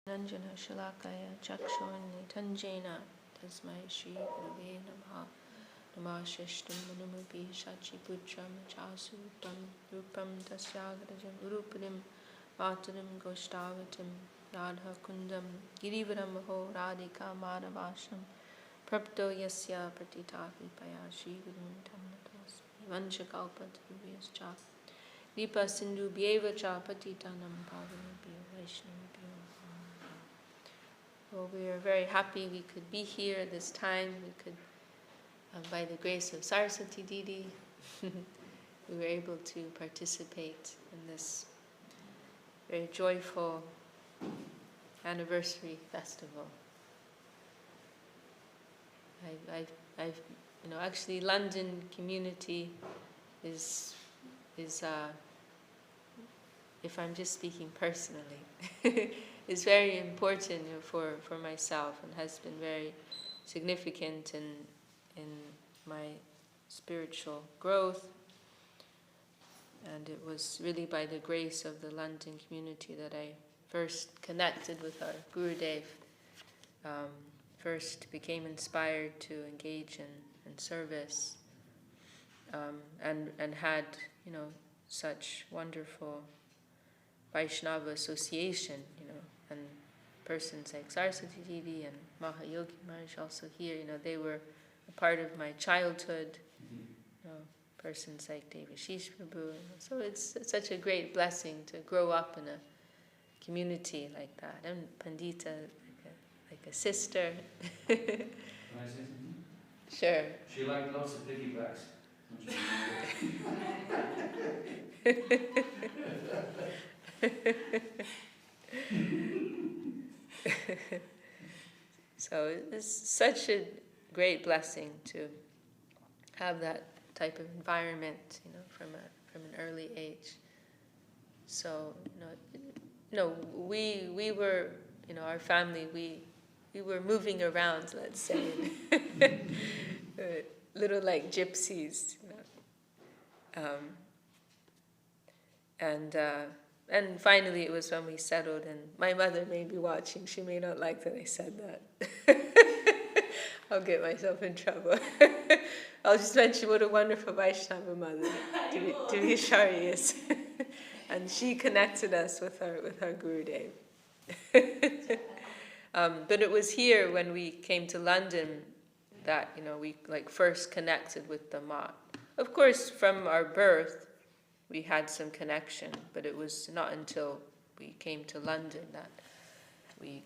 Nanjana Shalakaya Chakshurni Tanjena Tasmai Shri Gurave Namaha Namashishtam Manumapi Shachi Putram Chasutam Rupam Tasyagrajam Urupadim Vatarim Goshtavatam Radha Kundam Girivaram Ho Radhika Madhavasham Prapto Yasya Pratitapi Paya Shri Gurun Tamnatos Vanchakalpatarubhyascha Vipa Sindhu Bhyeva Cha Patitanam Pavanabhyo Vaishnavabhyo. Well, we are very happy we could be here this time. We could, by the grace of Saraswati Didi, we were able to participate in this very joyful anniversary festival. Actually, London community is if I'm just speaking personally, is very important for myself and has been very significant in my spiritual growth. And it was really by the grace of the London community that I first connected with our Gurudev, first became inspired to engage in service, and had, such wonderful Vaishnava association, and persons like Saraswati Devi and Mahayogi Maharaj also here, they were a part of my childhood, persons like Devidasi Prabhu. So it's such a great blessing to grow up in a community like that. And Pandita, like a sister. Can I say something? Sure. She liked lots of piggybacks. So it's such a great blessing to have that type of environment, from an early age. So, we were, our family, we were moving around, let's say, little like gypsies, and finally it was when we settled, and my mother may be watching. She may not like that I said that. I'll get myself in trouble. I'll just mention what a wonderful Vaishnava mother Devidasi is. And she connected us with our Gurudev. But it was here when we came to London that, we first connected with the Mat. Of course, from our birth, we had some connection, but it was not until we came to London that we,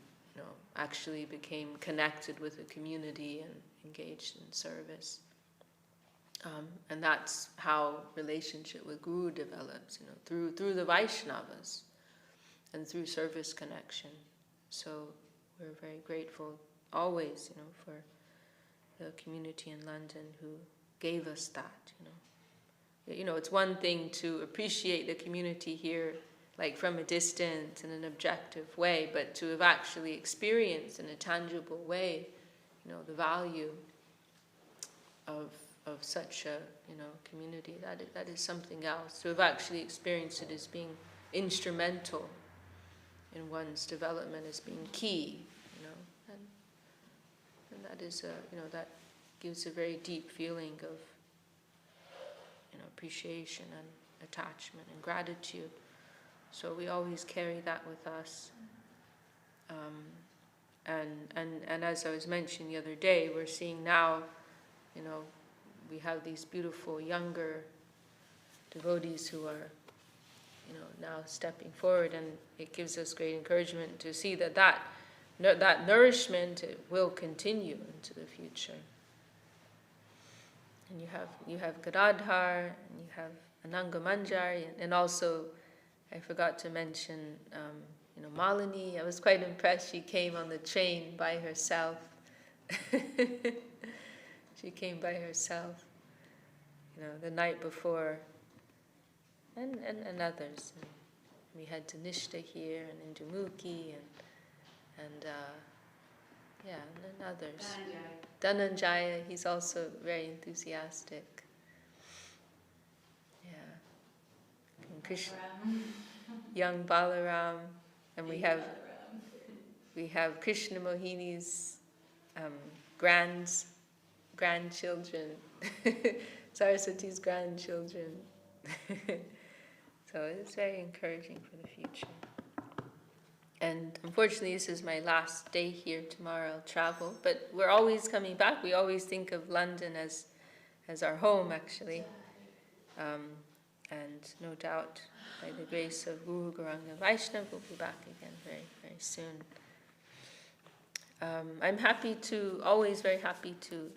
actually became connected with the community and engaged in service. And that's how relationship with Guru develops, through the Vaishnavas and through service connection. So we're very grateful always, for the community in London who gave us that, It's one thing to appreciate the community here, like from a distance in an objective way, but to have actually experienced in a tangible way, the value of such a, community, that is something else. To have actually experienced it as being instrumental in one's development, as being key, and that is that gives a very deep feeling of, appreciation and attachment and gratitude. So we always carry that with us. And as I was mentioning the other day, we're seeing now, we have these beautiful younger devotees who are, now stepping forward, and it gives us great encouragement to see that nourishment will continue into the future. And you have Gadadhar, and you have Ananga Manjari, and also I forgot to mention, Malini. I was quite impressed. She came on the train by herself. She came by herself, the night before, and others. And we had Tanishta here, and Indumuki, and others. Dhananjaya, he's also very enthusiastic. Yeah. And Krishna, young Balaram, and we have We have Krishna Mohini's grandchildren, Saraswati's grandchildren. So it's very encouraging for the future. And unfortunately, this is my last day here. Tomorrow I'll travel, but we're always coming back. We always think of London as our home, actually. And no doubt, by the grace of Guru Gauranga Vaishnava, we'll be back again very, very soon. I'm always very happy to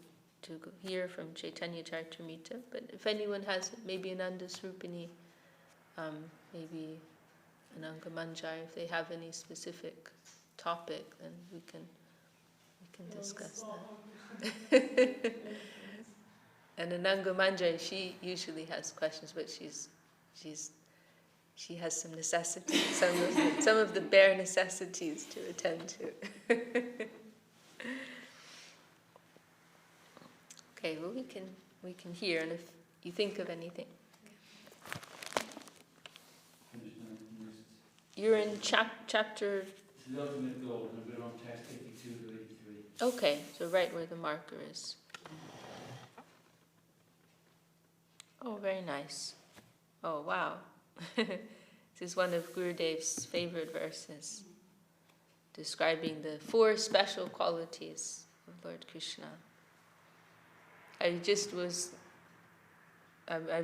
hear from Chaitanya Charitamrita, but if anyone has maybe an Andasrupani, maybe an Angamanjari, if they have any specific topic, then we can discuss that. And an Angamanjari, she usually has questions, but she has some necessities, some of the bare necessities to attend to. Okay, well we can hear, and if you think of anything. You're in chapter. It's the ultimate goal, and we're on text 82 to 83. Okay, so right where the marker is. Oh, very nice. Oh, wow. This is one of Gurudev's favorite verses, describing the 4 special qualities of Lord Krishna. I've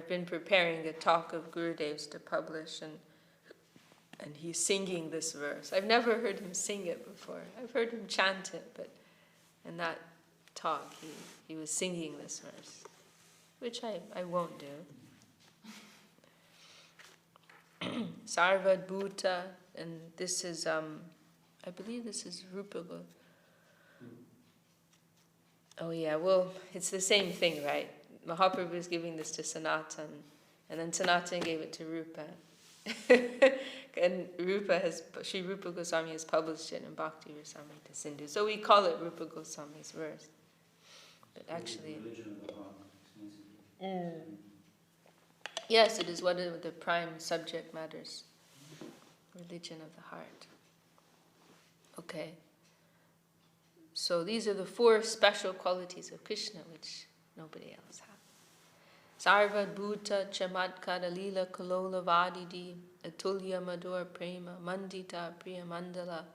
been preparing a talk of Gurudev's to publish, and he's singing this verse. I've never heard him sing it before. I've heard him chant it, but in that talk he was singing this verse, which I won't do. Sarvad Bhuta, and this is, I believe this is Rupa Goswami. Oh yeah, well, it's the same thing, right? Mahaprabhu was giving this to Sanatan, and then Sanatan gave it to Rupa. And Sri Rupa Goswami has published it in Bhakti Rasamrita Sindhu. So we call it Rupa Goswami's verse. But actually, yes, it is one of the prime subject matters. Religion of the heart. Okay. So these are the 4 special qualities of Krishna which nobody else has. Sarva Bhuta Chamatkara Lila Kalola Vadidi Atulya Madhur Prema Mandita Priya Mandala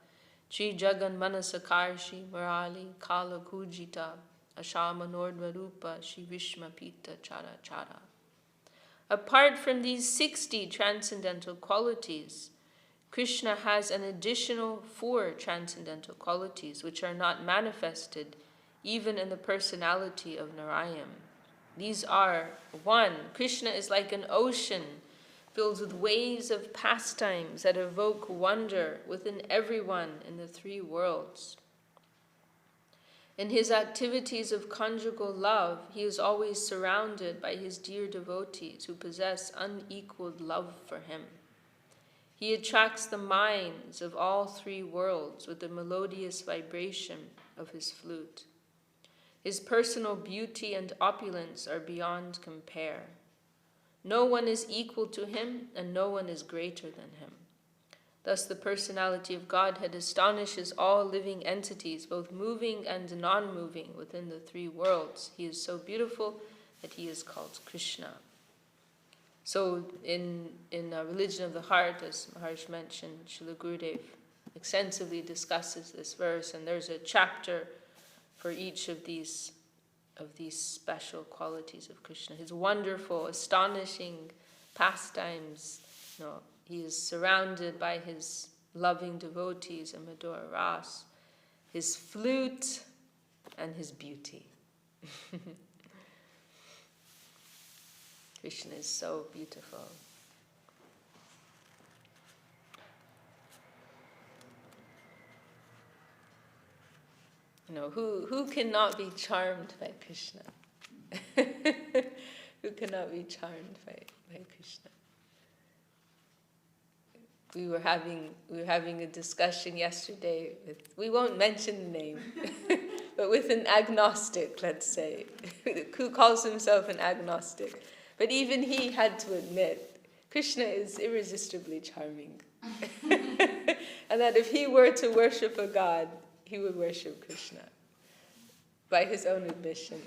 Sri Jagan Manasakarshi Murali Kala Kujita Ashama Nordvarupa Shri Vishma Pita Chara Chara. Apart from these 60 transcendental qualities, Krishna has an additional 4 transcendental qualities which are not manifested even in the personality of Narayan. These are: 1. Krishna is like an ocean filled with waves of pastimes that evoke wonder within everyone in the 3 worlds. In his activities of conjugal love, he is always surrounded by his dear devotees who possess unequaled love for him. He attracts the minds of all 3 worlds with the melodious vibration of his flute. His personal beauty and opulence are beyond compare. No one is equal to him, and no one is greater than him. Thus the personality of Godhead astonishes all living entities, both moving and non-moving within the 3 worlds. He is so beautiful that he is called Krishna. So in Religion of the Heart, as Maharaj mentioned, Srila Gurudev extensively discusses this verse, and there's a chapter for each of these special qualities of Krishna. His wonderful, astonishing pastimes. He is surrounded by his loving devotees and Madhura Ras, his flute, and his beauty. Krishna is so beautiful. Who cannot be charmed by Krishna? Who cannot be charmed by Krishna? We were having a discussion yesterday we won't mention the name, but with an agnostic, let's say, who calls himself an agnostic. But even he had to admit, Krishna is irresistibly charming. And that if he were to worship a god, he would worship Krishna, by his own admission.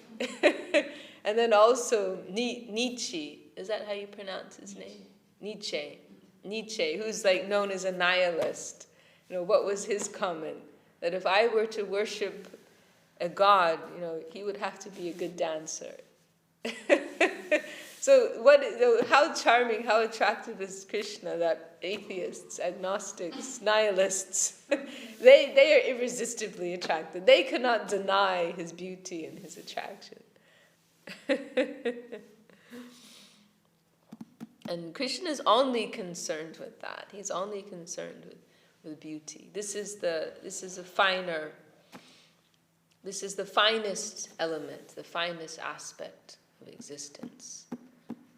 And then also Nietzsche, is that how you pronounce his name? Nietzsche, who's like known as a nihilist. What was his comment? That if I were to worship a god, he would have to be a good dancer. So how charming, how attractive is Krishna that atheists, agnostics, nihilists, they are irresistibly attracted. They cannot deny his beauty and his attraction. And Krishna is only concerned with that. He's only concerned with beauty. This is the finest element, the finest aspect of existence.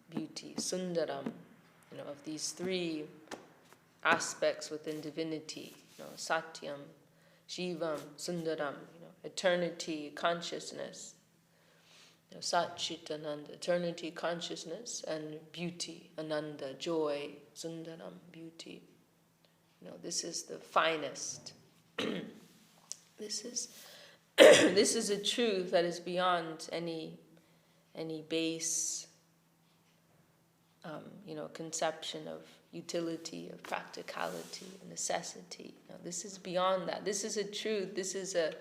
Beauty, sundaram, of these three aspects within divinity, satyam, shivam, sundaram, eternity, consciousness, Sat Chit Ananda, eternity, consciousness, and beauty, Ananda, joy, sundaram, beauty. This is the finest. This is a truth that is beyond any base, conception of utility, of practicality, necessity. This is beyond that. This is a truth. This is a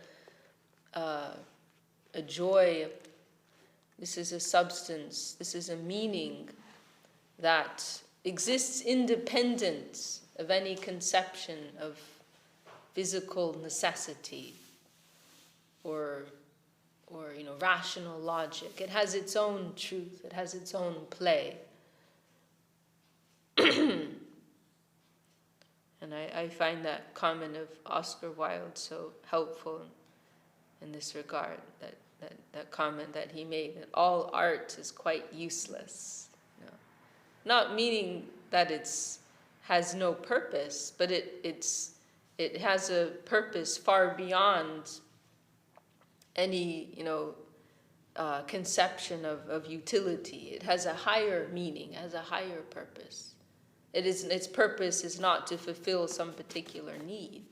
joy. This is a substance. This is a meaning that exists independent of any conception of physical necessity or rational logic. It has its own truth. It has its own play. And I find that comment of Oscar Wilde so helpful in this regard, that comment that he made, that all art is quite useless. Not meaning that has no purpose, but it has a purpose far beyond any conception of utility. It has a higher meaning, has a higher purpose. Its purpose is not to fulfill some particular need.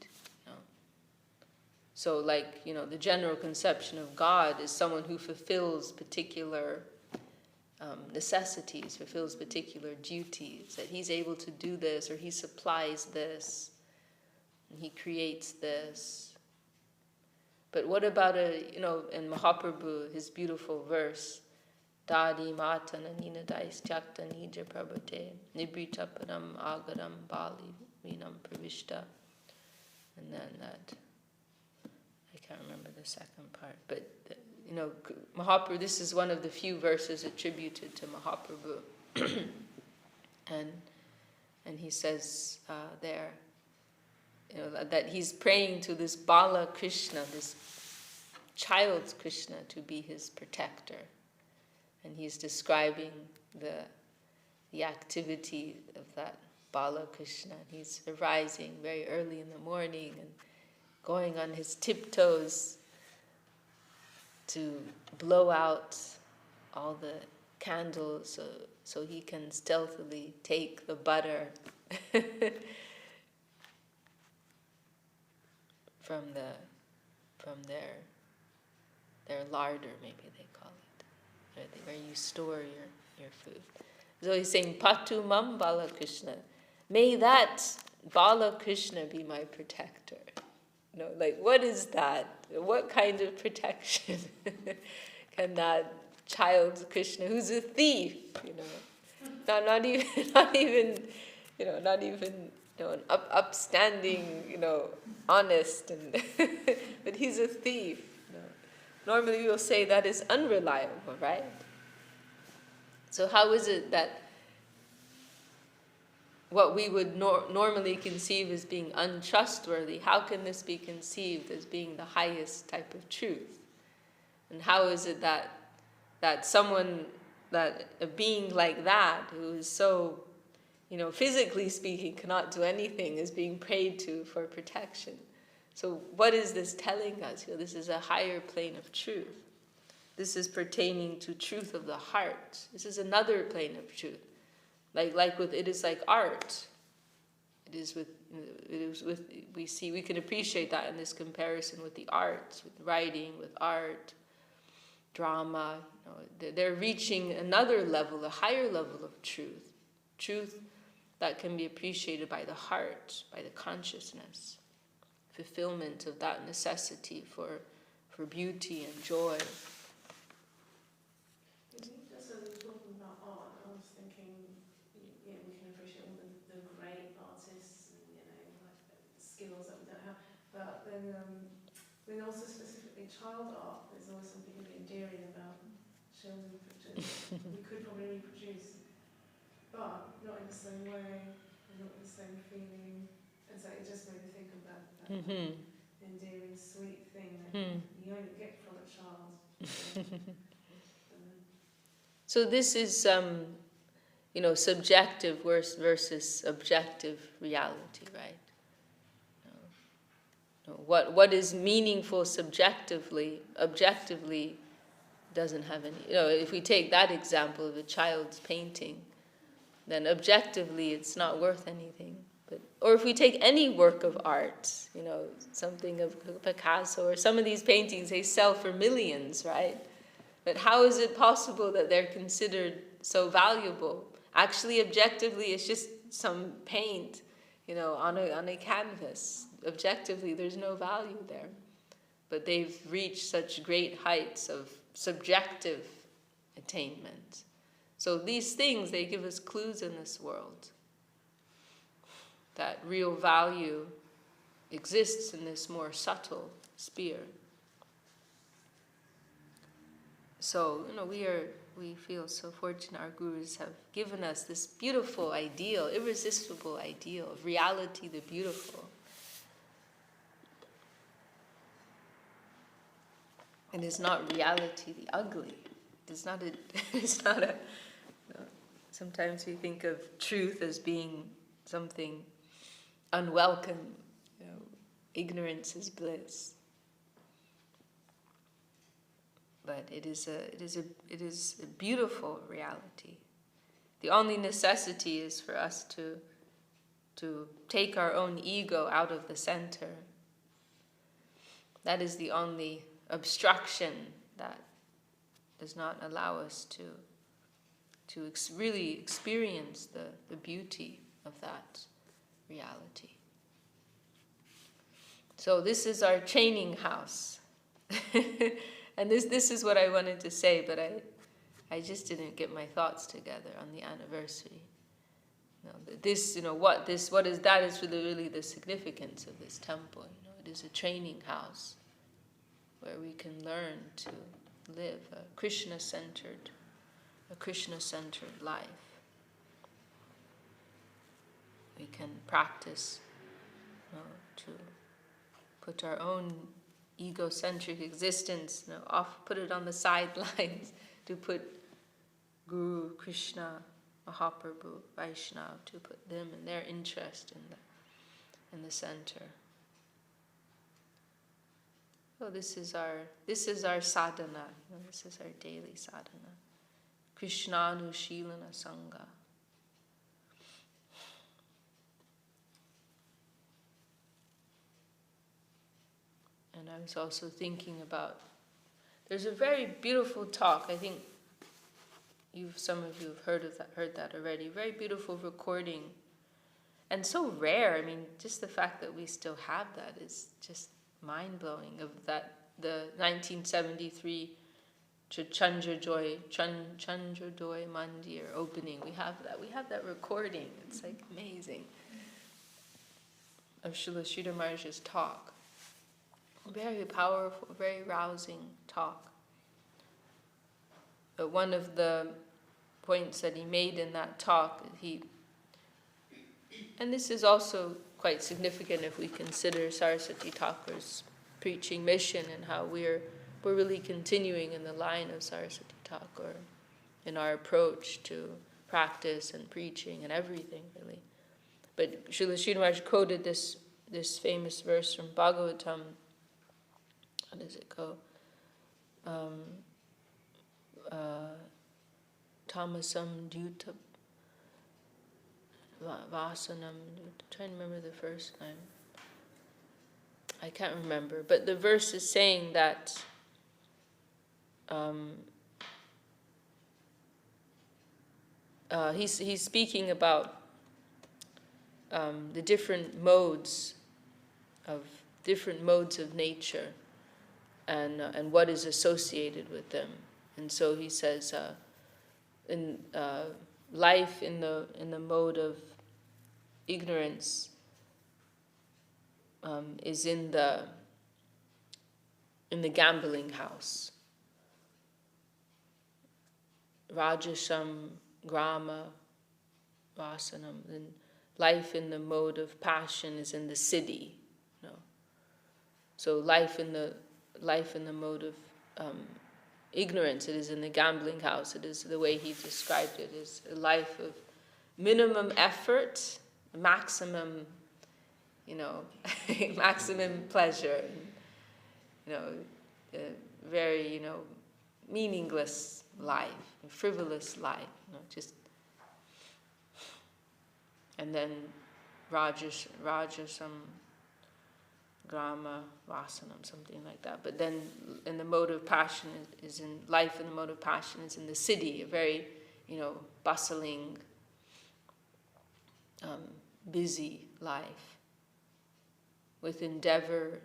So the general conception of God is someone who fulfills particular necessities, fulfills particular duties, that he's able to do this, or he supplies this, and he creates this. But what about in Mahaprabhu, his beautiful verse, Dadi Matana Nina Dais Chakta Nija Prabhate Nibrita Padam Agaram Bali Vinam Pravishta. And then that, I can't remember the second part, but Mahaprabhu, this is one of the few verses attributed to Mahaprabhu. and he says there, that he's praying to this Bala Krishna, this child Krishna, to be his protector. And he's describing the activity of that Bala Krishna. He's arising very early in the morning and going on his tiptoes to blow out all the candles so he can stealthily take the butter from their larder, maybe they call it, where you store your food. So he's saying, Patu Mam Bala Krishna, may that Bala Krishna be my protector. What is that? What kind of protection can that child Krishna, who's a thief, not even an upstanding, honest, and but he's a thief. Normally we'll say that is unreliable, right? So how is it that what we would normally conceive as being untrustworthy, how can this be conceived as being the highest type of truth? And how is it that someone, that a being like that, who is so, physically speaking, cannot do anything, is being prayed to for protection? So what is this telling us? This is a higher plane of truth. This is pertaining to truth of the heart. This is another plane of truth. Like with it is like art. It is with it was with, we can appreciate that in this comparison with the arts, with writing, with art, drama. They're reaching another level, a higher level of truth that can be appreciated by the heart, by the consciousness, fulfillment of that necessity for beauty and joy. Just as we're talking about art, I was thinking, we can appreciate all the great artists and like skills that we don't have, but then also specifically child art, there's always something really endearing about children pictures we could probably reproduce, but not in the same way, and not with the same feeling, and so it just made me think about that endearing, sweet thing that you only get from a child. So this is, subjective versus objective reality, right? What is meaningful subjectively, objectively doesn't have any. If we take that example of a child's painting, then objectively it's not worth anything. Or if we take any work of art, something of Picasso or some of these paintings, they sell for millions, right? But how is it possible that they're considered so valuable? Actually, objectively, it's just some paint, on a canvas. Objectively, there's no value there. But they've reached such great heights of subjective attainment. So these things, they give us clues in this world that real value exists in this more subtle sphere. So, we feel so fortunate our gurus have given us this beautiful ideal, irresistible ideal of reality, the beautiful. And it's not reality, the ugly. It's not a, sometimes we think of truth as being something unwelcome. Ignorance is bliss. But it is a beautiful reality. The only necessity is for us to take our own ego out of the center. That is the only obstruction that does not allow us to really experience the beauty of that reality. So this is our training house. And this is what I wanted to say, but I just didn't get my thoughts together on the anniversary. That is really the significance of this temple. It is a training house where we can learn to live a Krishna-centered life. We can practice to put our own egocentric existence put it on the sidelines, to put Guru, Krishna, Mahaprabhu, Vaishnava, to put them and their interest in the center. So this is our sadhana. This is our daily sadhana. Krishnānushīlana Sangha. And I was also thinking about, there's a very beautiful talk. I think some of you have heard that already. Very beautiful recording, and so rare. I mean, just the fact that we still have that is just mind-blowing. Of that, the 1973 Chandrojoy Mandir opening. We have that recording. It's like amazing. Of Srila Sridhar Maharaj's talk. Very powerful, very rousing talk. But one of the points that he made in that talk, and this is also quite significant if we consider Saraswati Thakur's preaching mission and how we're really continuing in the line of Saraswati Thakur in our approach to practice and preaching and everything, really. But Srila Sridhar Maharaj quoted this famous verse from Bhagavatam. How does it go? Tamasam Dyuta. Vasanam. I'm trying to remember the first time. I can't remember, but the verse is saying that he's speaking about the different modes of nature and what is associated with them. And so he says, in life in the mode of ignorance is in the gambling house. Rajasham grama vasanam. And life in the mode of passion is in the city. You know? So life in the mode of ignorance, it is in the gambling house. It is the way he described it, is a life of minimum effort, maximum, maximum pleasure, very, meaningless life, frivolous life, just. And then Rajasam Grama Vasanam, something like that. But then in the mode of passion is in life in the mode of passion is in the city, a very, bustling, busy life, with endeavor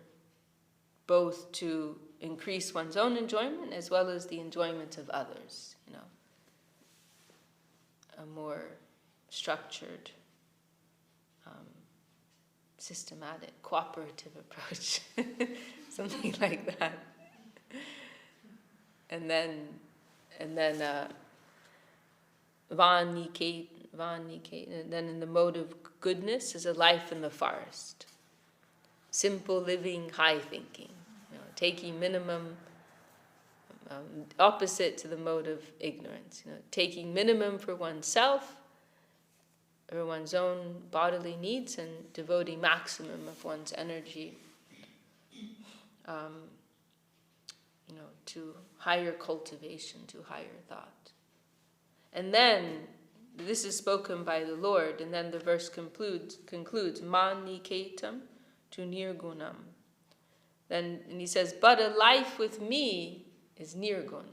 both to increase one's own enjoyment as well as the enjoyment of others, a more structured, systematic, cooperative approach, something like that. And then Vaniket, and then in the mode of goodness is a life in the forest. Simple living, high thinking, taking minimum, opposite to the mode of ignorance, taking minimum for oneself, or one's own bodily needs, and devoting maximum of one's energy, to higher cultivation, to higher thought. And then, this is spoken by the Lord, and then the verse concludes, Maniketam to nirgunam. And he says, but a life with me is nirgun.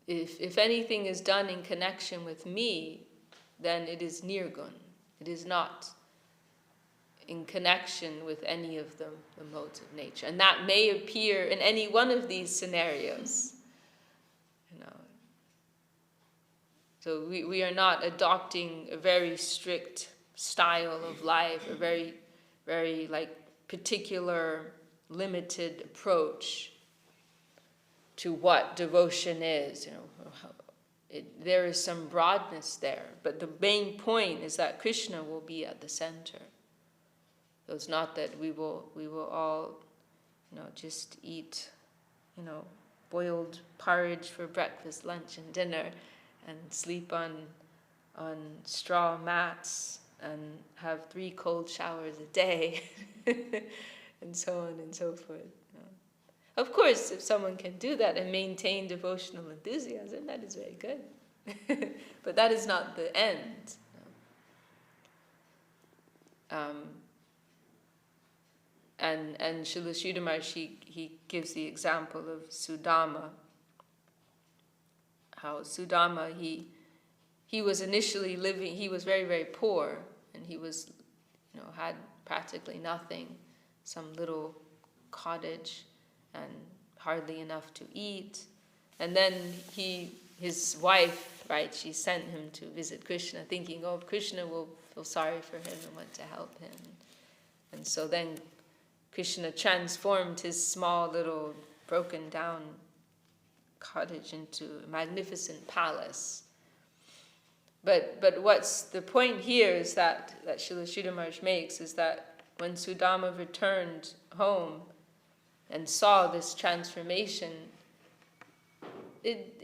If anything is done in connection with me, then it is nirgun. It is not in connection with any of the modes of nature. And that may appear in any one of these scenarios. So we are not adopting a very strict style of life, a very, very particular, limited approach to what devotion is. There is some broadness there, but the main point is that Krishna will be at the center. So it's not that we will all, just eat, boiled porridge for breakfast, lunch, and dinner, and sleep on straw mats and have 3 cold showers a day, and so on and so forth. Of course, if someone can do that and maintain devotional enthusiasm, that is very good. But that is not the end. And Srila Sridhar Maharaj, he gives the example of Sudama. How Sudama, he was initially living, he was very, very poor, and he was, had practically nothing, some little cottage, and hardly enough to eat. And then his wife, right, she sent him to visit Krishna, thinking, Krishna will feel sorry for him and want to help him. And so then Krishna transformed his small little broken down cottage into a magnificent palace. But what's the point here is that Srila Sridhar Maharaj makes is that when Sudama returned home and saw this transformation, it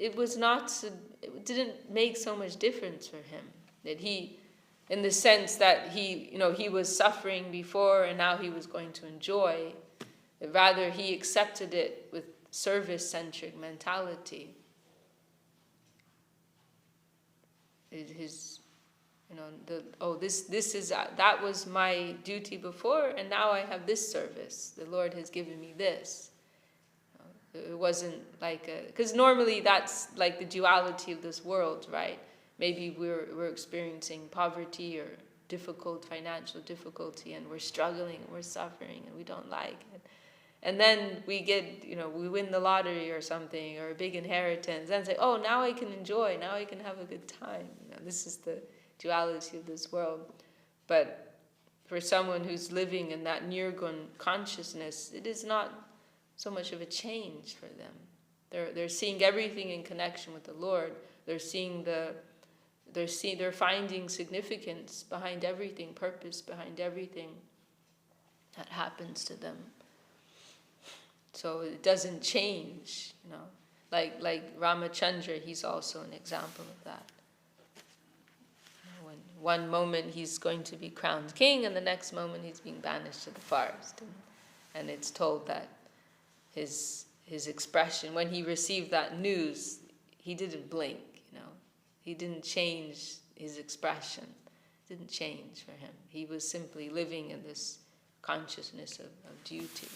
didn't make so much difference for him. That he, in the sense that he was suffering before and now he was going to enjoy, rather he accepted it with service-centric mentality. his, this is that was my duty before, and now I have this service. The Lord has given me this. It wasn't like because normally that's like the duality of this world, right? Maybe we're experiencing poverty or difficult financial difficulty, and we're struggling, and we're suffering, and we don't like it. And then we get, we win the lottery or something, or a big inheritance, and say, oh, now I can enjoy, now I can have a good time. This is the duality of this world. But for someone who's living in that nirgun consciousness, it is not so much of a change for them. They're seeing everything in connection with the Lord. They're finding significance behind everything, purpose behind everything that happens to them. So it doesn't change, Like Ramachandra, he's also an example of that. When one moment he's going to be crowned king, and the next moment he's being banished to the forest. And it's told that his expression, when he received that news, he didn't blink, He didn't change his expression. It didn't change for him. He was simply living in this consciousness of duty.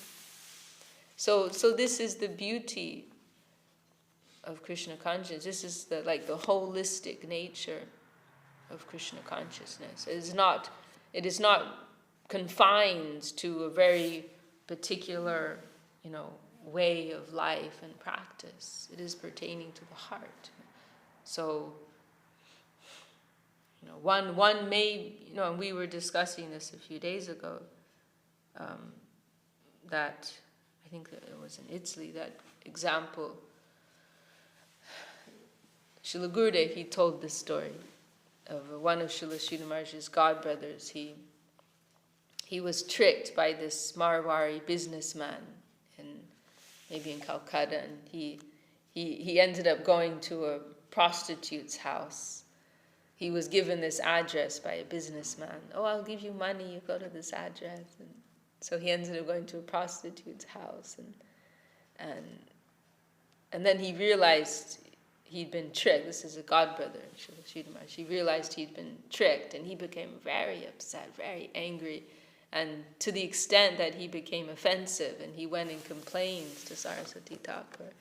So this is the beauty of Krishna consciousness. This is the holistic nature of Krishna consciousness. It is not confined to a very particular, way of life and practice. It is pertaining to the heart. So, one may, and we were discussing this a few days ago, that I think that it was in Italy, that example. Srila Gurudev, he told this story of one of Srila Sridhar Maharaj's godbrothers. He was tricked by this Marwari businessman maybe in Calcutta, and he ended up going to a prostitute's house. He was given this address by a businessman. Oh, I'll give you money, you go to this address. And so he ended up going to a prostitute's house, and then he realized he'd been tricked. This is a godbrother, Sridhar Maharaj. He realized he'd been tricked, and he became very upset, very angry, and to the extent that he became offensive, and he went and complained to Saraswati Thakur.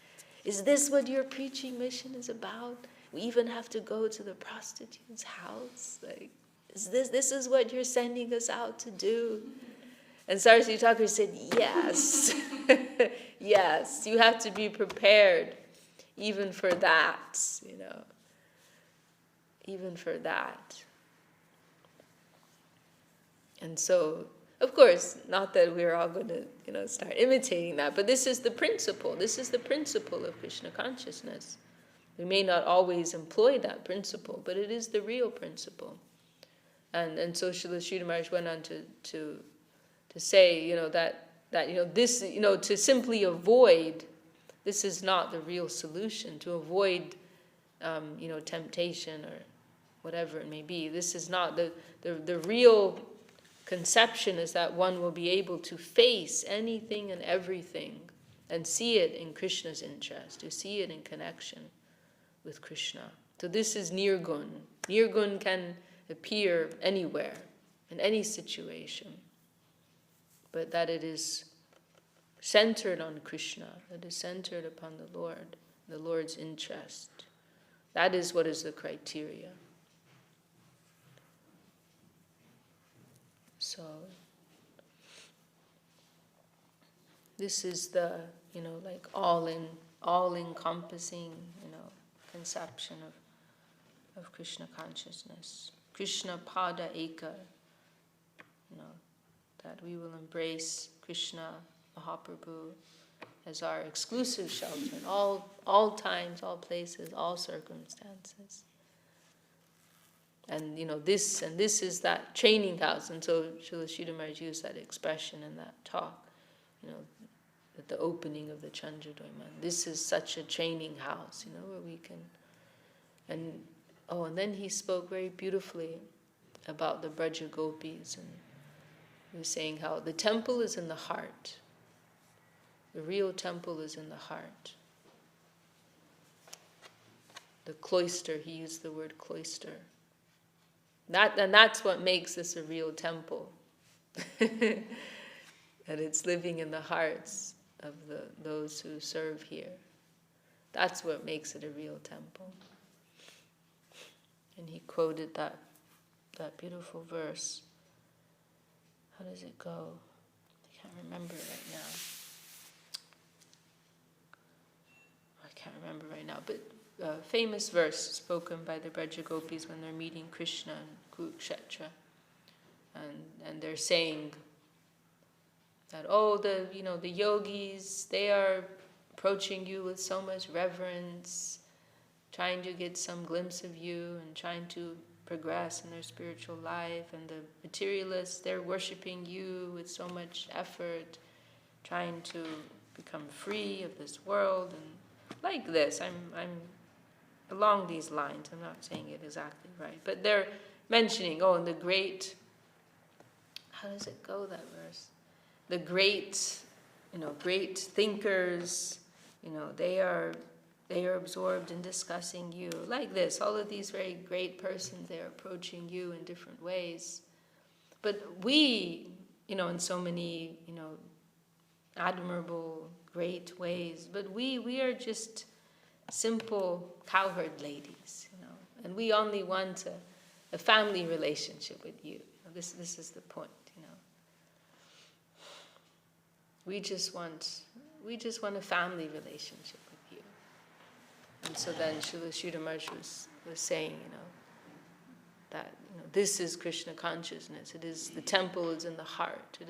Is this what your preaching mission is about? We even have to go to the prostitute's house? This is what you're sending us out to do? And Saraswati Thakur said, yes. Yes, you have to be prepared even for that, even for that. And so, of course, not that we're all going to, start imitating that, but this is the principle. This is the principle of Krishna consciousness. We may not always employ that principle, but it is the real principle. And so Srila Sridhar Maharaj went on to say, that this, to simply avoid, this is not the real solution. To avoid, temptation or whatever it may be. This is not the real conception. Is that one will be able to face anything and everything and see it in Krishna's interest, to see it in connection with Krishna. So this is nirgun. Nirgun can appear anywhere, in any situation, but that it is centered on Krishna, it is centered upon the Lord, the Lord's interest. That is what is the criteria. So, this is the, all-encompassing, conception of Krishna consciousness. Krishna pada eka, that we will embrace Krishna Mahaprabhu as our exclusive shelter in all times, all places, all circumstances. And this is that training house. And so Srila Sridhar Maharaj used that expression in that talk, at the opening of the Chandradoyman. This is such a training house, where we can. And then he spoke very beautifully about the Braja Gopis, and he was saying how the temple is in the heart. The real temple is in the heart. the cloister. He used the word cloister. That's what makes this a real temple. That it's living in the hearts of those who serve here. That's what makes it a real temple. And he quoted that beautiful verse. How does it go? I can't remember right now. But famous verse spoken by the Braja Gopis when they're meeting Krishna in Kurukshetra. And they're saying that, the yogis, they are approaching you with so much reverence, trying to get some glimpse of you and trying to progress in their spiritual life. And the materialists, they're worshipping you with so much effort, trying to become free of this world. And like this, I'm along these lines. I'm not saying it exactly right, but they're mentioning, and the great, how does it go, that verse? The great, great thinkers, they are absorbed in discussing you. Like this, all of these very great persons, they're approaching you in different ways. But we, in so many, admirable, great ways, but we are just simple cowherd ladies, and we only want a family relationship with you. This is the point, We just want a family relationship with you. And so then Srila Sridhar Maharaj was saying, that this is Krishna consciousness. It is, the temple is in the heart. It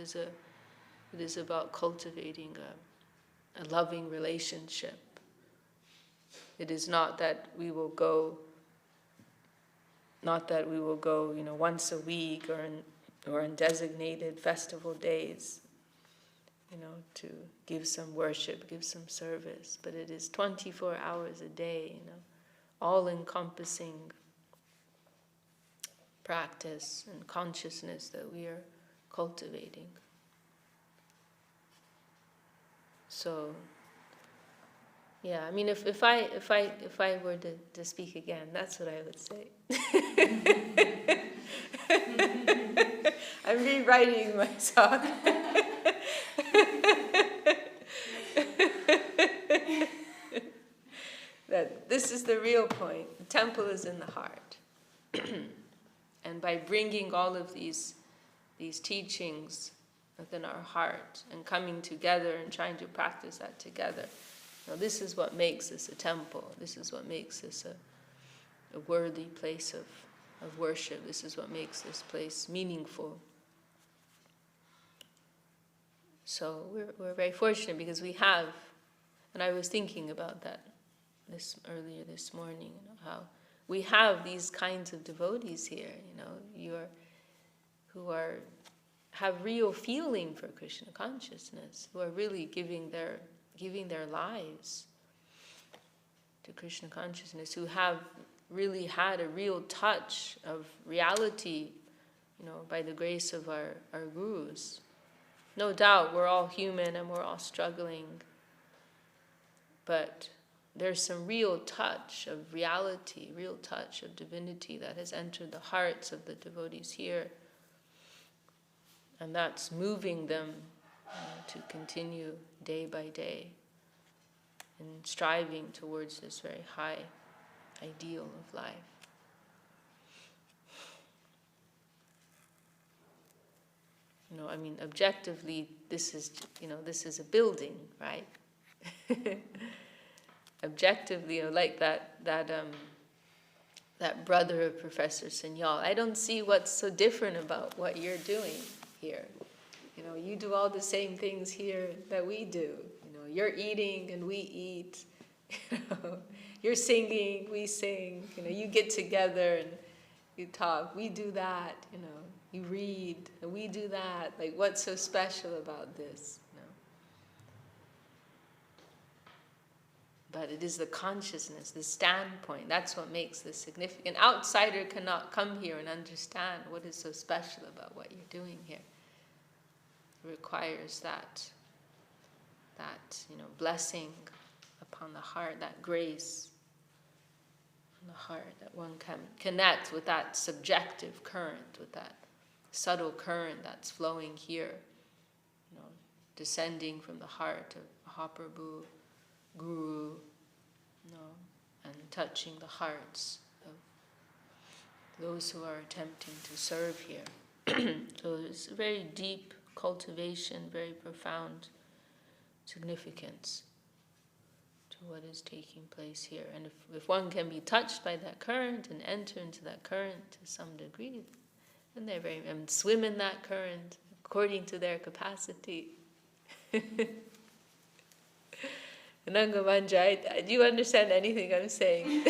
is about cultivating a loving relationship. It is not that we will go once a week or in designated festival days, to give some worship, give some service, but it is 24 hours a day, all-encompassing practice and consciousness that we are cultivating. So, yeah, I mean, if I were to speak again, that's what I would say. I'm rewriting my song. That this is the real point. The temple is in the heart. And by bringing all of these teachings within our heart and coming together and trying to practice that together, this is what makes this a temple. This is what makes this a worthy place of worship. This is what makes this place meaningful. So we're very fortunate because we have, and I was thinking about that earlier this morning, how we have these kinds of devotees here, who have real feeling for Krishna consciousness, who are really giving their lives to Krishna consciousness, who have really had a real touch of reality, by the grace of our gurus. No doubt we're all human and we're all struggling, but there's some real touch of reality, real touch of divinity that has entered the hearts of the devotees here, and that's moving them to continue day by day in striving towards this very high ideal of life. Objectively, this is a building, right? Objectively, like that brother of Professor Sinyal, I don't see what's so different about what you're doing here. You do all the same things here that we do. You're eating and we eat. You're singing, we sing. You get together and you talk. We do that. You read, and we do that. Like, what's so special about this? But it is the consciousness, the standpoint. That's what makes this significant. An outsider cannot come here and understand what is so special about what you're doing here. It requires that blessing upon the heart, that grace. from the heart, that one can connect with that subjective current, with that subtle current that's flowing here, descending from the heart of Mahaprabhu, Guru, and touching the hearts of those who are attempting to serve here. So it's a very deep cultivation, very profound significance to what is taking place here. And if one can be touched by that current and enter into that current to some degree, then they're and swim in that current according to their capacity. Nangamanja, do you understand anything I'm saying?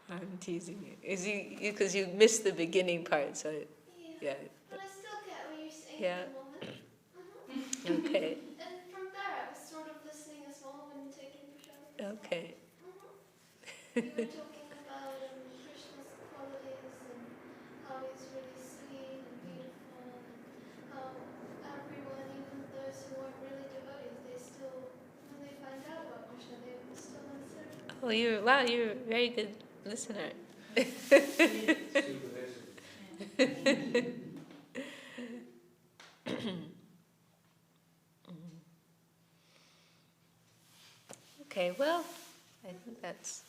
I'm teasing you. Is because you missed the beginning part, so yeah. But I still get what you're saying Yeah. at the moment. Okay. And from there, I was sort of listening as well when taking Vishakha. Okay. You were talking about Krishna's qualities and how he's really sweet and beautiful, and how everyone, even those who weren't really devotees, they still, when they find out about Krishna, they still want to serve him. Oh, you're a very good listener. Okay, well, I think that's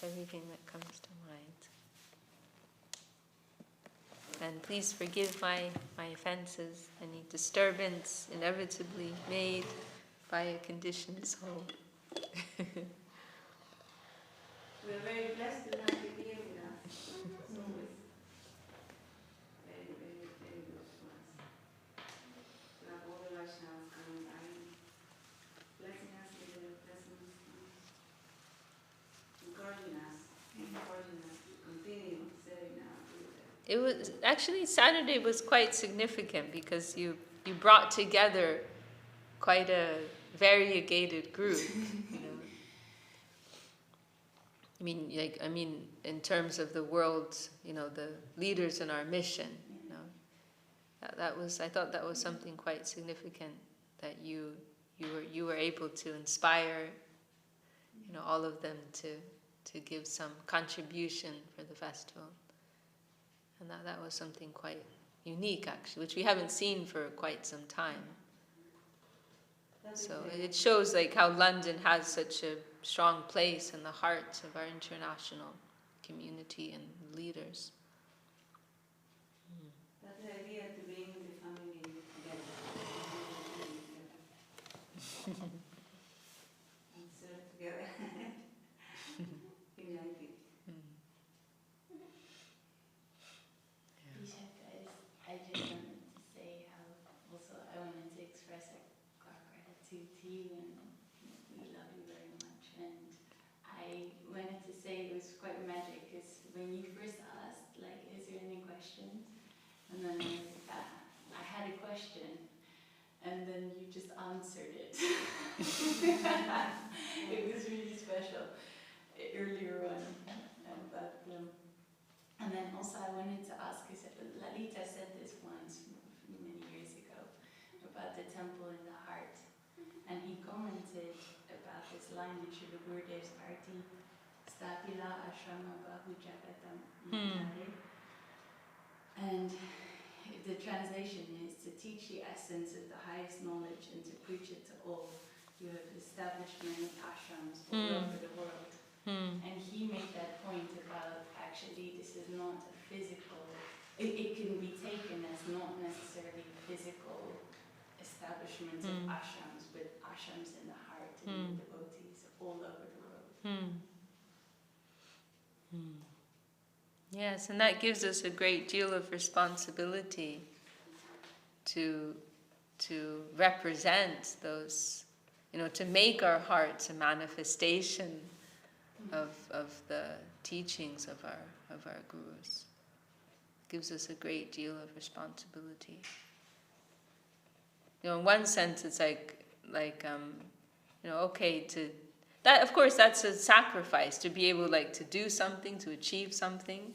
everything that comes to mind. And please forgive my offenses, any disturbance inevitably made by a conditioned soul. We're very blessed to have you here with us. It's always very, very, very good for us. To have all the Vaishnavas coming by, blessing us with their presence, encouraging us to continue serving our Guru. It was actually Saturday was quite significant because you brought together quite a variegated group. I mean, in terms of the world, the leaders in our mission. I thought that was something quite significant, that you were able to inspire, all of them to give some contribution for the festival. And that was something quite unique, actually, which we haven't seen for quite some time. So it shows how London has such a strong place in the hearts of our international community and leaders. That's the idea, to bring the family together. And serve together. United. Vishakha, I just wanted to say how also I wanted to express our gratitude to you, and we love you very much. And I wanted to say it was quite magic because when you first asked, is there any questions? And then I had a question, and then you just answered it. It was really special earlier on. And then also I wanted to ask, because Lalita said this once many years ago about the temple in the heart, and he commented about this line in Srila Gurudev's Arti, Stapila Ashrama Bahu Jagatam Matare. And the translation is to teach the essence of the highest knowledge and to preach it to all. You have established many ashrams all over the world. And he made that point about actually this is not a physical, it can be taken as not necessarily physical establishments of ashrams, but ashrams in the heart and devotees all over the world. Yes, and that gives us a great deal of responsibility to represent those, to make our hearts a manifestation of the teachings of our gurus. Gives us a great deal of responsibility. In one sense, it's okay to that. Of course, that's a sacrifice to be able to do something, to achieve something.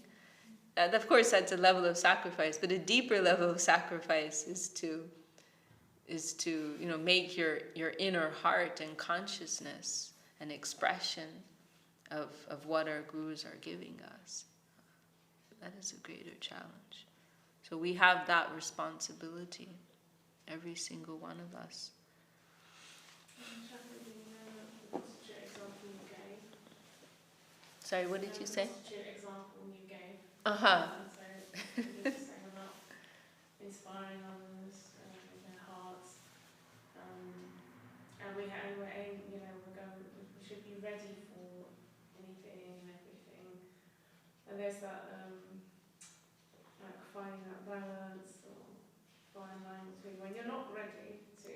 of course, that's a level of sacrifice, but a deeper level of sacrifice is to make your inner heart and consciousness an expression of what our gurus are giving us. That is a greater challenge. So we have that responsibility, every single one of us. Sorry, what did you say? Example you gave. Uh-huh. So we're not inspiring others with their hearts, and we're aiming, we should be ready for anything and everything. And there's that like finding that balance or fine line between when you're not ready to.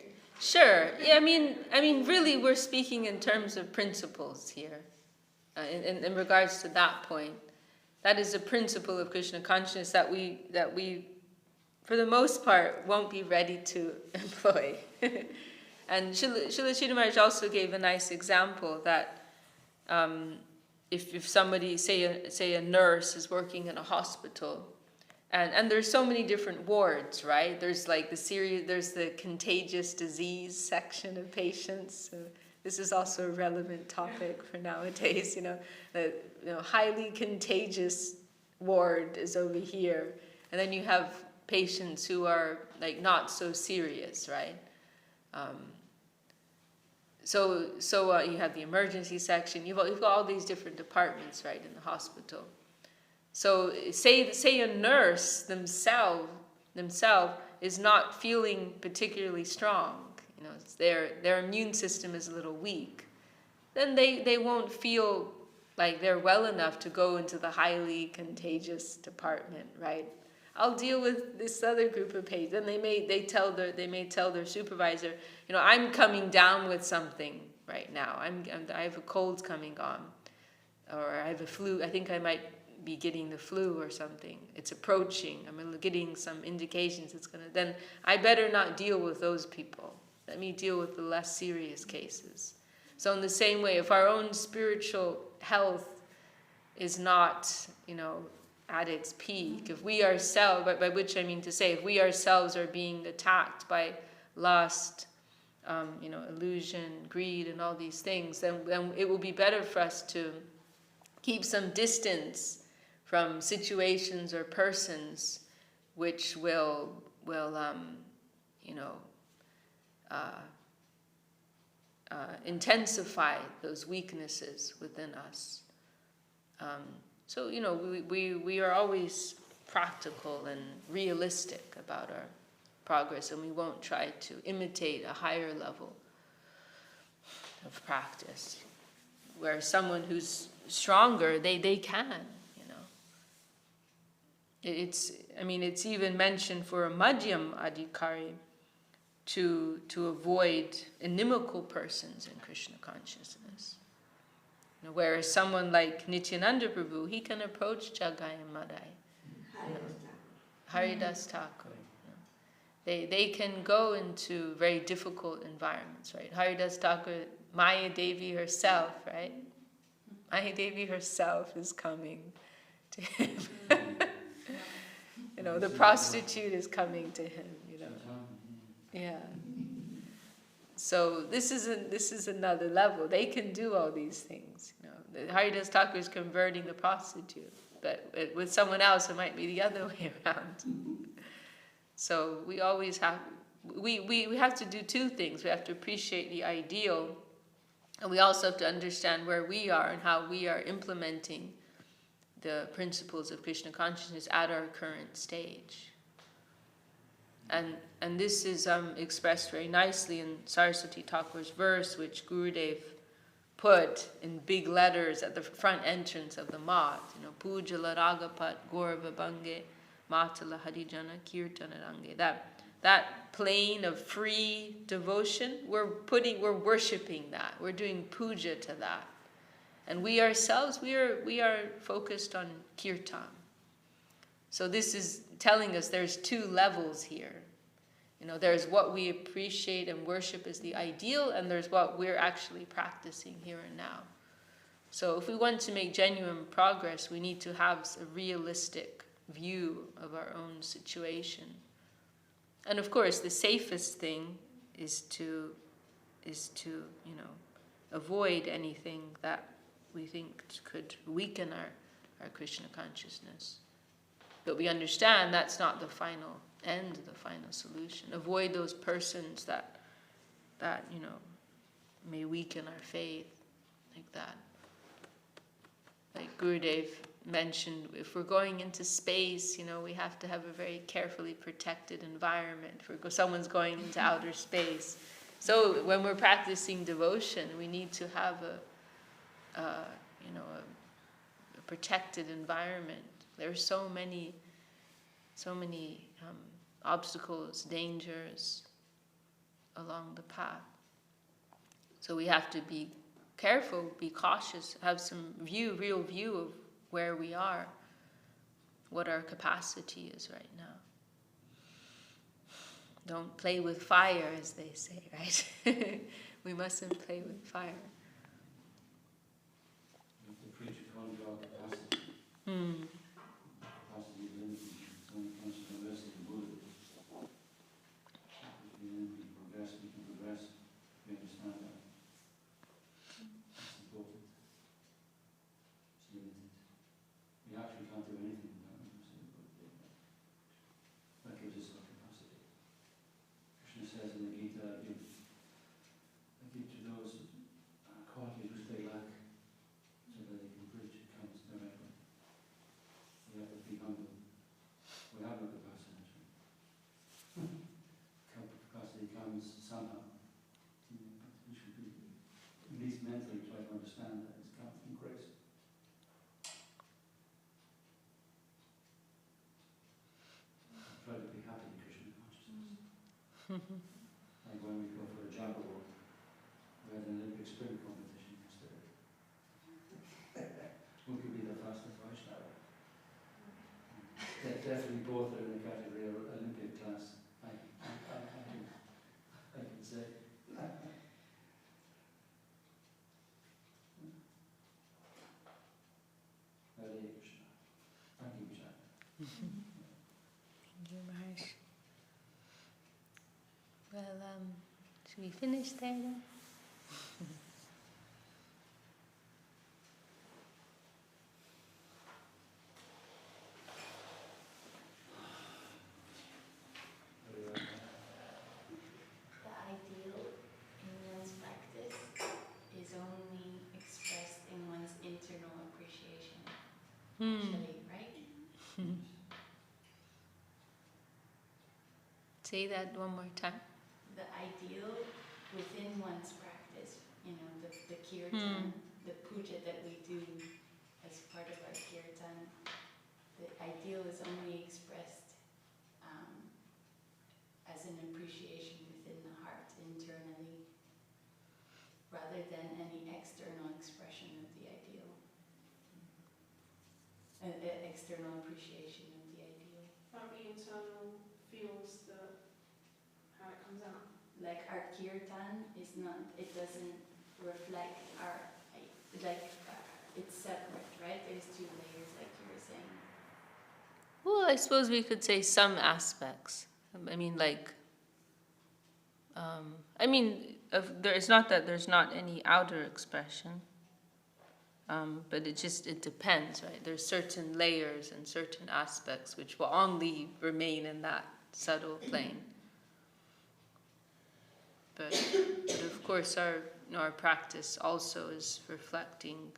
Sure. Yeah, I mean, really, we're speaking in terms of principles here. In regards to that point, that is a principle of Krishna consciousness that we, for the most part, won't be ready to employ. And Srila Sridhar Maharaj also gave a nice example that if somebody, say a nurse is working in a hospital, and there's so many different wards, right? There's like there's the contagious disease section of patients. So this is also a relevant topic for nowadays. The highly contagious ward is over here, and then you have patients who are like not so serious, right? So you have the emergency section. You've got all these different departments, right, in the hospital. So say a nurse themselves is not feeling particularly strong. Their immune system is a little weak. Then they won't feel like they're well enough to go into the highly contagious department, right? I'll deal with this other group of patients. Then they may tell their supervisor, I'm coming down with something right now. I have a cold coming on, or I have a flu. I think I might be getting the flu or something. It's approaching. I'm getting some indications it's gonna. Then I better not deal with those people. Let me deal with the less serious cases. So in the same way, if our own spiritual health is not, at its peak, if we ourselves, by which I mean to say, if we ourselves are being attacked by lust, illusion, greed, and all these things, then it will be better for us to keep some distance from situations or persons which will intensify those weaknesses within us. So we are always practical and realistic about our progress, and we won't try to imitate a higher level of practice, where someone who's stronger, they can, It's even mentioned for a Madhyam Adhikari to avoid inimical persons in Krishna consciousness. Whereas someone like Nityananda Prabhu, he can approach Jagai and Madai. Haridas Thakur. They can go into very difficult environments, right? Haridas Thakur, Maya Devi herself, right? Maya Devi herself is coming to him. The prostitute is coming to him, Yeah. So this is another level. They can do all these things. Haridas Thakur is converting the prostitute, but with someone else it might be the other way around. So we always have we have to do two things. We have to appreciate the ideal, and we also have to understand where we are and how we are implementing the principles of Krishna consciousness at our current stage. And this is expressed very nicely in Saraswati Thakur's verse, which Gurudev put in big letters at the front entrance of the mat. Pujala Ragapat Gaurava Bange Matala Harijana Kirtana Range. That plane of free devotion, we're worshipping that. We're doing puja to that. And we ourselves, we are focused on kirtan. So this is telling us there's two levels here. There's what we appreciate and worship as the ideal, and there's what we're actually practicing here and now. So if we want to make genuine progress, we need to have a realistic view of our own situation. And of course, the safest thing is to avoid anything that we think could weaken our Krishna consciousness. But we understand that's not the final end, the final solution. Avoid those persons that may weaken our faith, like that. Like Gurudev mentioned, if we're going into space, we have to have a very carefully protected environment. If someone's going into outer space. So when we're practicing devotion, we need to have a protected environment. There are so many obstacles, dangers along the path. So we have to be careful, be cautious, have some real view of where we are, what our capacity is right now. Don't play with fire, as they say, right? We mustn't play with fire. The preacher according to our capacity. Capacity is limited. It only comes from the mercy of Buddha. If we progress, we can progress. We understand that. It's important. It's limited. We actually can't do anything without mercy of Buddha. That gives us our capacity. Krishna says in the Gita, I give to those qualities which they lack, so that they can bridge accounts directly. We have to be humble. We have no capacity. Capacity comes somehow. We should be, at least mentally, try to understand that it's come from grace. Try to be happy in Krishna consciousness. Like when we go for a jump walk, we had an Olympic sprint competition yesterday. Who could be the fastest Vaishnava? Definitely both are in the category of Olympic class. I can say. Hare Krishna. Thank you, Vishakha. Thank you, Maharsh. Well, should we finish there then? The ideal in one's practice is only expressed in one's internal appreciation, actually, right? Say that one more time. The ideal within one's practice, the kirtan, the puja that we do as part of our kirtan, the ideal is only expressed as an appreciation within the heart, internally, rather than any external expression of the ideal. External appreciation of the ideal. But the internal feels how it comes out. Like our kirtan is not, it doesn't reflect our, it's separate, right? There's two layers, like you were saying. Well, I suppose we could say some aspects. It's not that there's not any outer expression, but it depends, right? There's certain layers and certain aspects which will only remain in that subtle plane. But of course, our practice also is reflecting,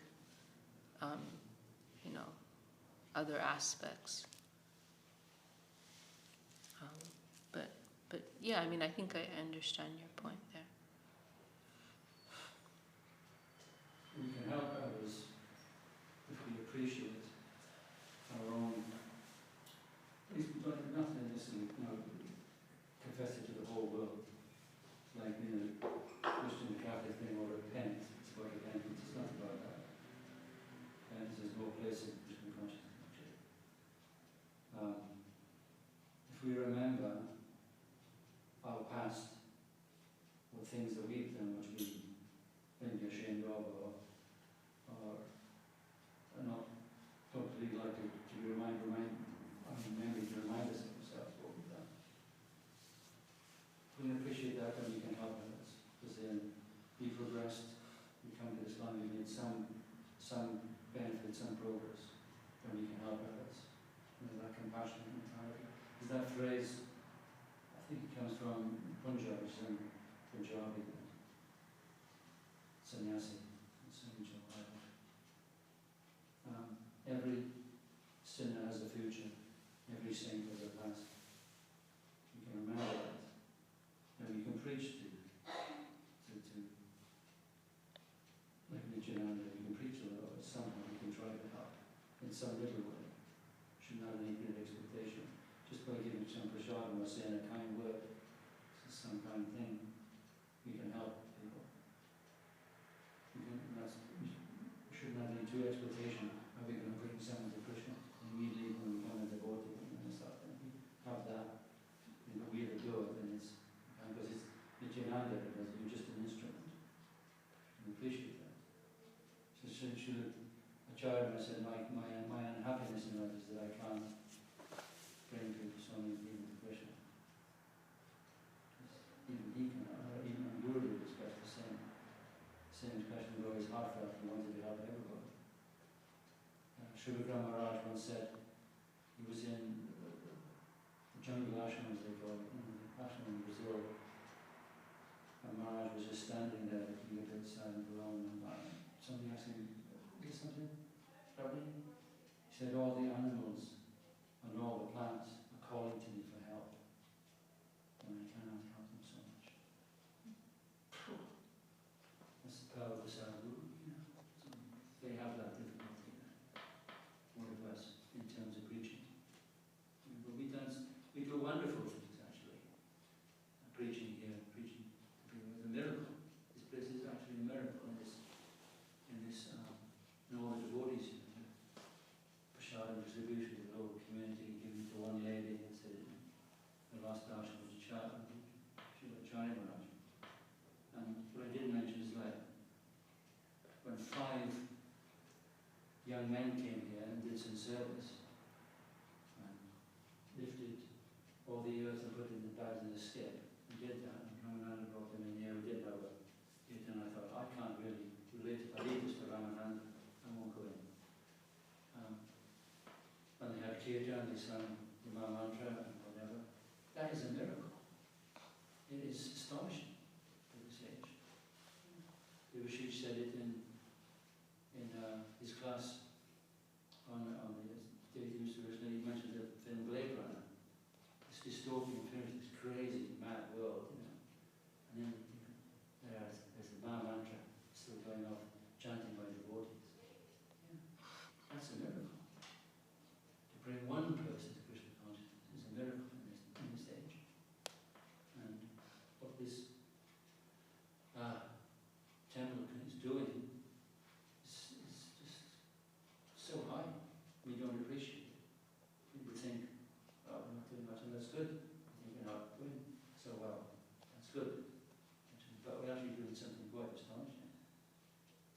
other aspects. But yeah, I think I understand your point there. We can help others if we appreciate our own. At least we don't do nothing necessarily, confess it to the whole world. Like being a Christian Catholic thing or repent. It's about repentance. It's not about that. Repentance has no place in Christian consciousness, actually. If we remember our past, what some benefit, some progress, when we can help others. You know, that compassionate mentality. Is that phrase, I think it comes from Punjab, which is in Punjabi, sannyasi, every sinner has a future, every saint has a past. You can remember that. And you can preach to like Nityananda, you can preach to it, somehow you can try to help in some little way. Shouldn't have any great expectation. Just by giving some prasadam or saying a kind word, some kind of thing, we can help people. We shouldn't have any true expectation. Are we going to bring someone to Krishna? Immediately when we become a devotee, and then start thinking, have that, you know, we to do it, and it's, because it's Nityananda, because you're just an instrument. We appreciate that. So Acharya said, my unhappiness in life is that I can't bring people, so many people to Krishna. Even he can, or even Guru would express the same expression, though he's heartfelt, he wanted to help everybody. Sriyukta Maharaj once said, he was in the jungle ashram, as they call it, ashram in Brazil, and Maharaj was just standing there looking a bit sad and alone, and somebody asked him, is something troubling? He said, all the animals and all the plants are calling to me for help, and I cannot help them so much. That's the power of the sadhguru, you know. So they have that difficulty, more of us, in terms of preaching. But we do wonderful things, actually. Preaching here, preaching to people is a miracle. This place is actually a miracle in this and all the devotees here. Prasad distribution to the whole community, given to one lady, and said the last darshan was Ch.Ch. And what I didn't mention is like, when 5 young men came here and did some service, and lifted all the earth and put it in the bags in the skip, we did that, and Ramananda brought them in here, we did have it, and I thought, I can't really relate, if I leave this to Ramananda, I won't go in. And they had kirtan, they sang the mantra and whatever. That is a miracle. It is astonishing at this age. Devidasi said it in his class on the day he used to originally, he mentioned the film Blade Runner. This dystopian film, this crazy, mad world, you know. And then there's the mantra still going off, chanting by devotees. Yeah. That's a miracle. To bring one person to Krishna consciousness is a miracle in this age. And what this temple is doing is just so high, we don't appreciate it. People think, oh, we're not doing much, and that's good. I think we're not doing so well. That's good. But we're actually doing something quite astonishing.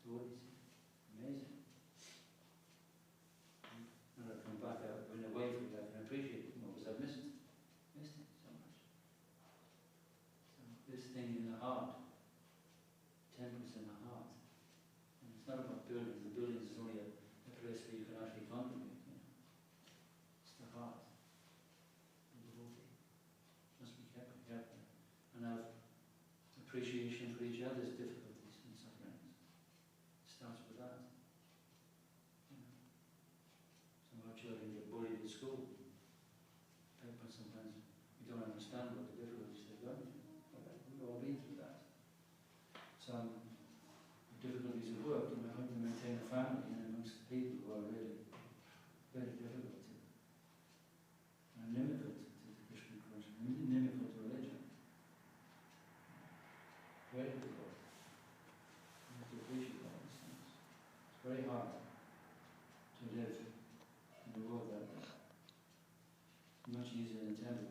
Devotees, amazing. And I've come back, I've been away from that and appreciate it more because I've missed it so much. So this thing in the heart, temples in the heart. And it's not about buildings. The buildings is only a place where you can actually contribute. You know. It's the heart. The devotee must be kept together and have appreciation for each other's difficulties and sufferings. It starts with that. You know. Some of our children get bullied at school. But sometimes we don't understand what the difficulties they're going through. We've all been through that. Some difficulties at work, you know, how to maintain a family and amongst people who are really very difficult to, and inimical to the Krishna consciousness, inimical to religion. Very difficult. You have to appreciate all these things. It's very hard to live in a world like that. Much easier than a temple.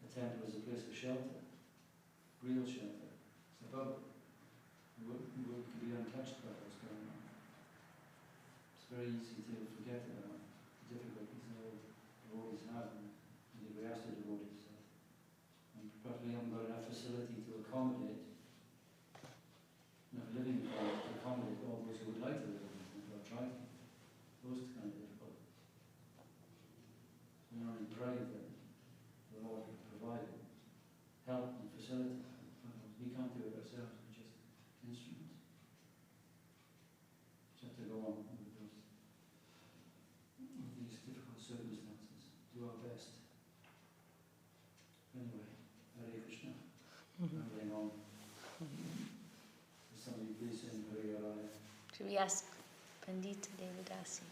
A temple is a place of shelter, real shelter. It's a bubble. The world can be untouched by what's going on. It's very easy to forget about the difficulties that all devotees have, and the Grihastha devotees have. And probably haven't got enough facility to accommodate, enough living quality to accommodate all those who would like to live. writing, those kind of difficult. We only pray that the Lord provided help and facility. We can't do it ourselves, we're just instruments. Just have to go on with these difficult circumstances, do our best. Anyway, Hare Krishna, moving on. Will somebody please sing Hare Raya? Should we ask Pandita Devidasi?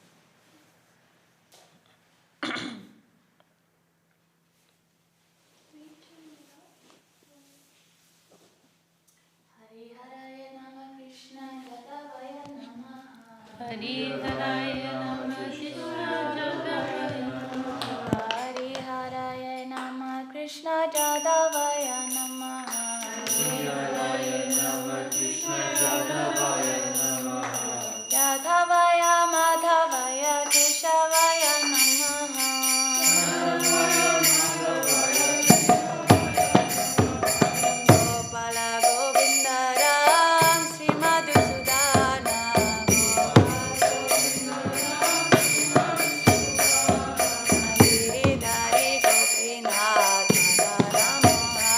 Hari Haraya Nama Krishna Jadavaya Namaha. Hari Haraya Nama Krishna Jadavaya Namaha. Hari Haraya Nama Krishna Jadavaya Namaha. Hari Haraya Nama Krishna Jadavaya Namaha. Jadavaya Madhavaya Keshavaya Namaha. Gopala Govinda Ram Sri Madhusudana. Giridhari Gopinath Madharamaha.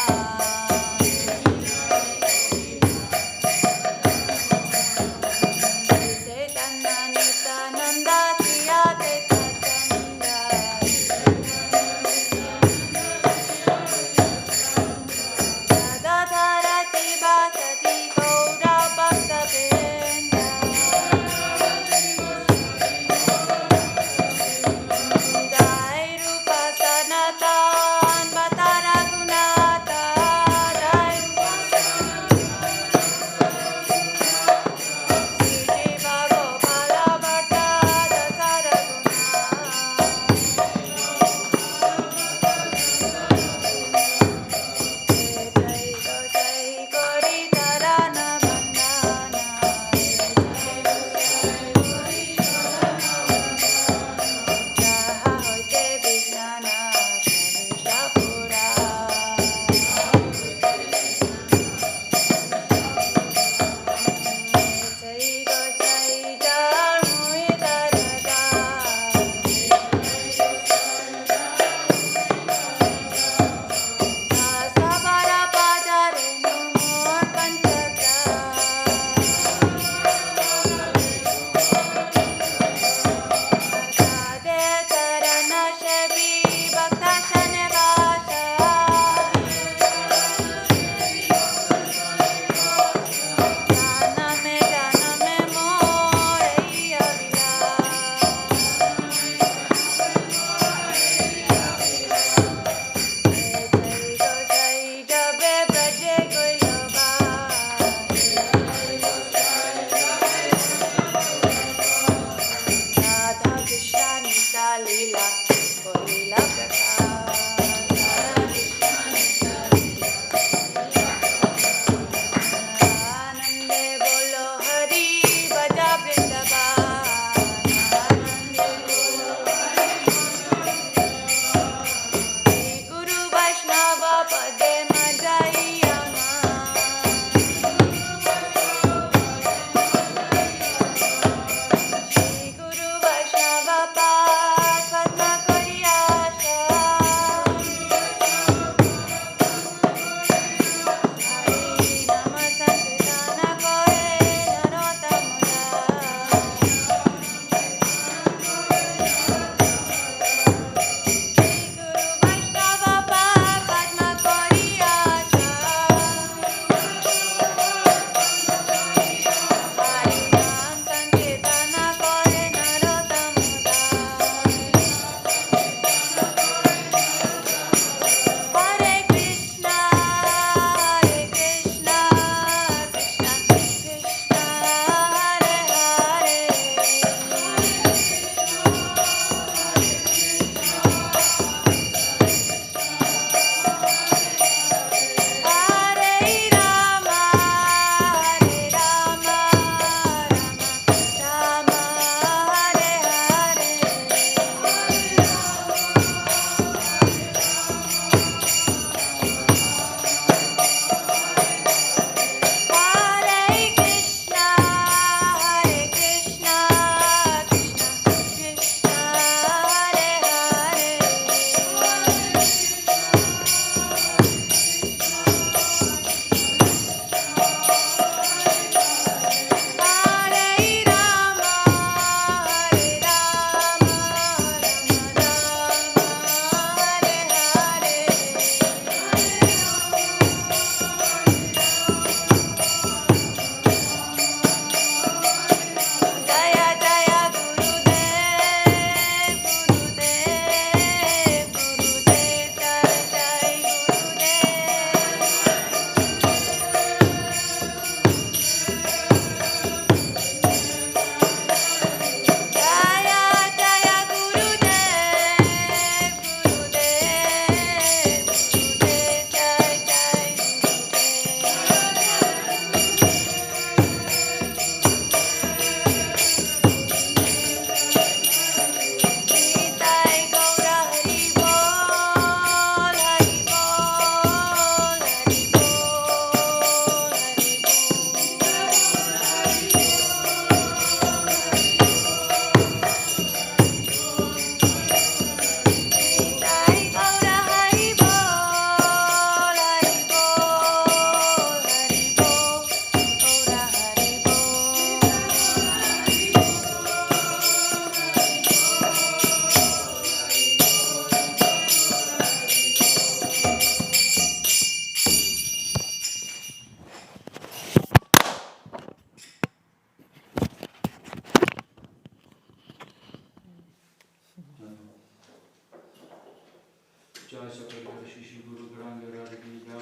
Jai Sakara Shishi Guru Garanga Radhi Jai.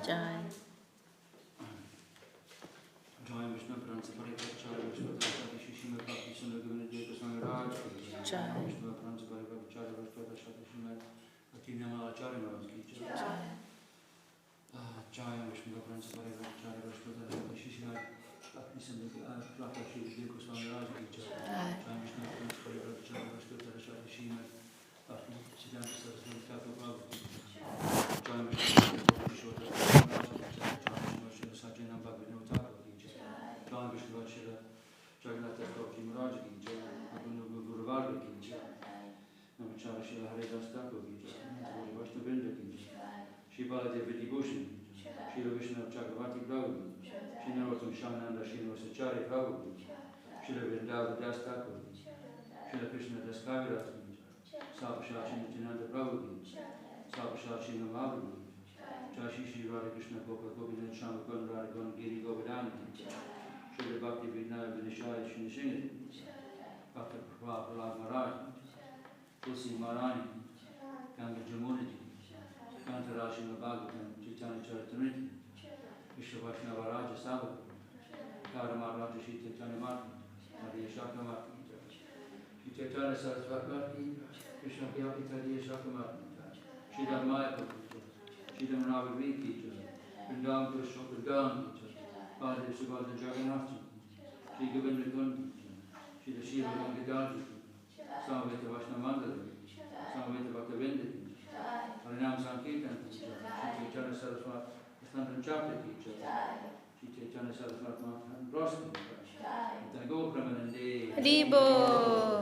Jai. Jai Vishnu Pransa Parikachara Vishnu Shati Shishima Bhakti Sundar Jai Krishna Raj. Jai. Vishnu Pransa Parikachara Vishnu Shati Shishima Bhakti Namalacharya Maharaj ki Jai. Jai Vishnu Pransa Parikachara Vishnu Shati Shishima Bhakti Sundar Jai Krishna Raj ki Jai. Jai Vishnu Pransa Parikachara Vishnu Shati Shishima Bhakti Siddhanta Saraswati Thakur Prabhu ki Jai. Jai Vishnu Pransa Sajjana Bhagavata Thakur ki Jai. Jai Vishnu Shila Jagannath Prabhu Maharaj ki Jai. Guru Varga ki Jai. Namachara Shila Haridas Thakur ki Jai. Guru Vaishnavendra ki Jai. Shri Baladev Bhushan ki Jai. Shri Vishnu Chakravati Prabhu ki Jai. Shri Narottam Shananda Shri Vasachari Prabhu ki Jai. Shri Vrindavan Das Thakur ki Jai. Shri Krishna Das Kaviraj ki Jai. Sabhashachi Nityananda Prabhu ki Jai. Sabhashachi Namavu ki Jai. Jai Shri Radha Krishna Gopal Govindan Shama Gun Radha Gun Giri Govardhana ki Jai. Shri Bhakti Vinaya Vinishaya Shri Nishinga ki Jai. Bhakti Prahlad Maharaj ki Jai. Tulsi Maharani ki Jai. Ganga Jamuna ji ki Jai. Kantarashi Bhagavatam Chaitanya Charitamrita ki Jai. Vishnu Vaishnava Raja Savaka ki Jai. Karama Raja Shri Chaitanya Mati ki Jai. Vishakha Mati ki Jai. Shri Chaitanya Saraswati Mati ki Jai. Krishna Vyapita Vishakha Mati ki Jai. Shri Dhamaya ki Jai. Shri Dhamanavi ki Jai. Vrindavan Krishna Vrindavan ki Jai. Baladev Subhadra Jagannath ki Jai. Shri Govinda Kund ki Jai. Shri Shiva Gangadhar ki Jai. Samveta Vaishnava Mandala ki Jai. Samveta Bhaktivinoda ki Jai. Harinam Sankirtan ki Jai. Shri Chaitanya Saraswati Krishna Chakra ki Jai. Shri Chaitanya Saraswati Mahatma Ross ki Jai. Go Pramanande. Haribo.